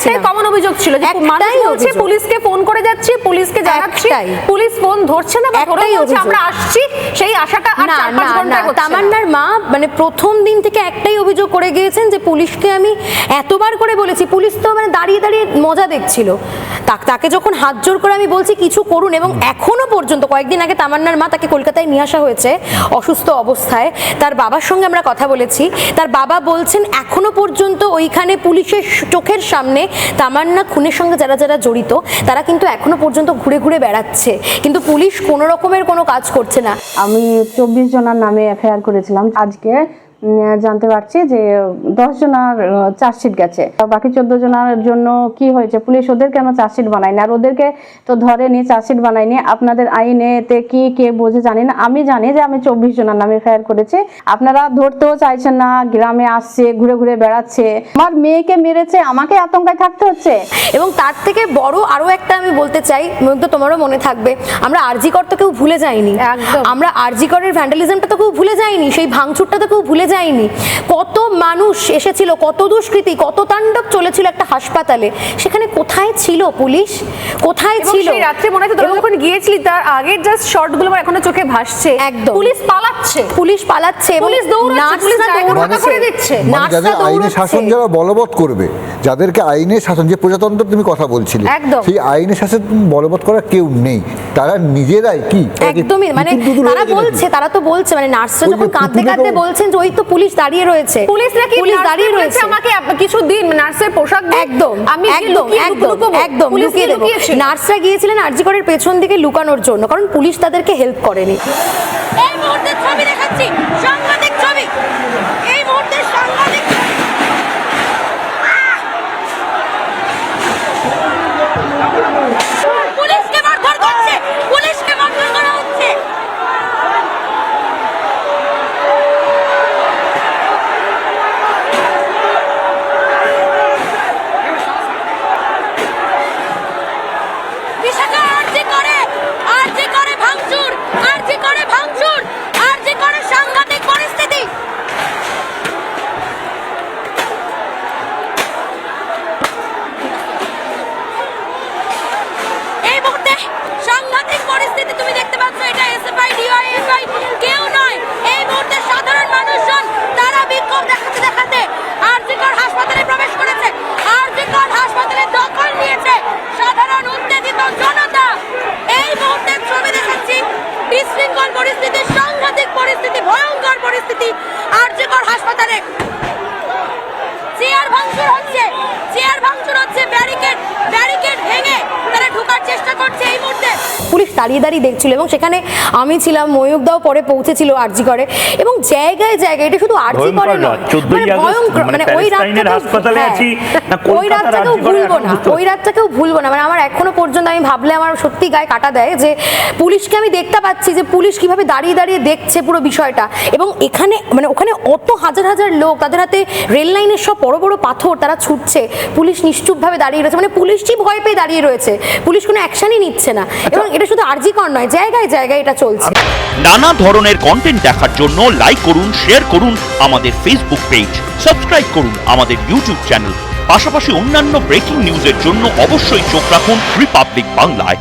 একটাই কমন অভিযোগ ছিল যে মানুষ বলছে পুলিশকে ফোন করে যাচ্ছে, পুলিশকে জানাচ্ছি, পুলিশ ফোন ধরছে না, বা ধরে বলছে আমরা আসছি, সেই আশাটা আর 4-5 ঘন্টায় হচ্ছে। তামান্নার মা মানে প্রথম দিন থেকে একটাই অভিযোগ করে গিয়েছেন যে পুলিশকে আমি এতবার করে বলেছি, পুলিশ তো মানে দাঁড়িয়ে দাঁড়িয়ে মজা দেখছিল। তাকে যখন হাত জোর করে আমি বলছি কিছু করুন, এবং এখনো পর্যন্ত কয়েকদিন আগে তামান্নার মা তাকে কলকাতায় নিয়ে আসা হয়েছে অসুস্থ অবস্থায়, তার বাবার সঙ্গে আমরা কথা বলেছি, তার বাবা বলছেন এখনো পর্যন্ত ওইখানে পুলিশের চোখের সামনে তামান্না খুনের সঙ্গে যারা যারা জড়িত তারা কিন্তু এখনো পর্যন্ত ঘুরে ঘুরে বেড়াচ্ছে, কিন্তু পুলিশ কোনো রকমের কোনো কাজ করছে না। আমি 24 জনের নামে এফআইআর করেছিলাম, আজকে জানতে পারছি যে 10 জনের চার্জশিট গেছে, বাকি 14 জনের জন্য কি হয়েছে, পুলিশ ওদের কেন চার্জশিট বানায়নি, আর ওদেরকে তো ধরেনি, চার্জশিট বানায়নি। আপনাদের আইনেতে কি কে বোঝে জানি না, আমি জানি যে আমি 24 জনের নামে এফআইআর করেছি, আপনারা ধরতেও চাইছেন না, গ্রামে আসছে, ঘুরে ঘুরে বেড়াচ্ছে, আমার মেয়েকে মেরেছে, আমাকে আতঙ্কে থাকতে হচ্ছে। এবং তার থেকে বড় আরো একটা আমি বলতে চাই, তো তোমারও মনে থাকবে, আমরা আরজি কর তো কেউ ভুলে যাইনি, আমরা আরজি করের ভ্যান্ডালিজমটা তো কেউ ভুলে যাইনি, সেই ভাঙচুরটা তো কেউ ভুলে যায়নি। কত মানুষ এসেছিল, কত দুষ্কৃতী, কত তাণ্ডব চলেছিল একটা হাসপাতালে, সেখানে কোথায় ছিল পুলিশ, কোথায় ছিল? সেই রাত্রে মনে হয় তোরা যখন গিয়েছিলি তার আগের জাস্ট শটগুলো আমার এখনো চোখে ভাসছে। একদম পুলিশ পালাচ্ছে, পুলিশ পালাচ্ছে, পুলিশ দৌড়াচ্ছে, পুলিশ জায়গা করে দিচ্ছে। যাদের আইনে শাসন যারা বলবৎ করবে, যাদেরকে আইনে শাসন, যে প্রজাতন্ত্র তুমি কথা বলছিলে, সেই আইনে শাসন বলবৎ করা কেউ নেই, তারা নিজেরাই কি একদমই মানে তারা বলছে, তারা তো বলছে মানে নার্সরা যখন কাঁদতে কাঁদতে বলছেন যে ওই তো পুলিশ দাঁড়িয়ে রয়েছে, পুলিশ দাঁড়িয়ে রয়েছে, আমাকে কিছু দিন নার্সের পোশাক একদম আমি একদম লুকিয়ে দেবো। নার্সরা গিয়েছিলেন আরজি করের পেছন দিকে লুকানোর জন্য, কারণ পুলিশ তাদেরকে হেল্প করেনি। এই মুহূর্তে ছবি দেখাচ্ছি, সাংঘাতিক ছবি, এই মুহূর্তে সাংঘাতিক পুলিশকে মারধর করছে, পুলিশকে মারধর করা হচ্ছে। বিশাখা আরজি করে ভাঙচুর, আরজি করে ভাঙচুর, আরজি করে সাংঘাতিক পরিস্থিতি। এই মুহূর্তে সাংঘাতিক পরিস্থিতি তুমি দেখতে পাচ্ছ, এটা এসএফআই ডিওয়াইএফআই কেউ নয়, এই মুহূর্তে সাধারণ মানুষজন তারা বিক্ষোভ দেখাতে দেখাতে আরজি কর হাসপাতালে প্রবেশ করেছে, আরজি কর হাসপাতালে দখল নিয়েছে সাধারণ উত্তেজিত জনতা। এই মুহূর্তে ছবি দেখাচ্ছি, বিশৃঙ্খল পরিস্থিতি, সাংঘাতিক পরিস্থিতি, ভয়ঙ্কর পরিস্থিতি আরজি কর হাসপাতালে। চেয়ার ভাঙচুর হচ্ছে, ব্যারিকেড ভেঙে তারা ঢোকার চেষ্টা করছে এই মুহূর্তে। পুলিশ দাঁড়িয়ে দাঁড়িয়ে দেখছিল, এবং সেখানে আমি ছিলাম, ময়ূকদাও পরে পৌঁছেছিল আরজি করে, এবং জায়গায় জায়গায়, এটা শুধু আরজি করে নয়, ভয়ঙ্কর মানে ওই রাতটাকেও ভুলবো না, ওই রাতটাকেও ভুলবো না। মানে আমার এখনো পর্যন্ত আমি ভাবলে আমার সত্যি গায়ে কাটা দেয় যে পুলিশকে আমি দেখতে পাচ্ছি যে পুলিশ কিভাবে দাঁড়িয়ে দাঁড়িয়ে দেখছে পুরো বিষয়টা, এবং এখানে মানে ওখানে অত হাজার হাজার লোক, তাদের হাতে রেল লাইনের সব বড় বড় পাথর, তারা ছুটছে, পুলিশ নিশ্চুপভাবে দাঁড়িয়ে রয়েছে, মানে পুলিশই ভয় পেয়ে দাঁড়িয়ে রয়েছে, পুলিশ কোনো অ্যাকশনই নিচ্ছে না। এবং এটা শুধু আরজি কর নয়, জায়গায় জায়গায় এটা চলছে। নানা ধরনের কন্টেন্ট দেখার জন্য লাইক করুন, শেয়ার করুন আমাদের ফেসবুক পেজ, সাবস্ক্রাইব করুন আমাদের ইউটিউব চ্যানেল, পাশাপাশি অন্যান্য ব্রেকিং নিউজের জন্য অবশ্যই চোখ রাখুন রিপাবলিক বাংলায়।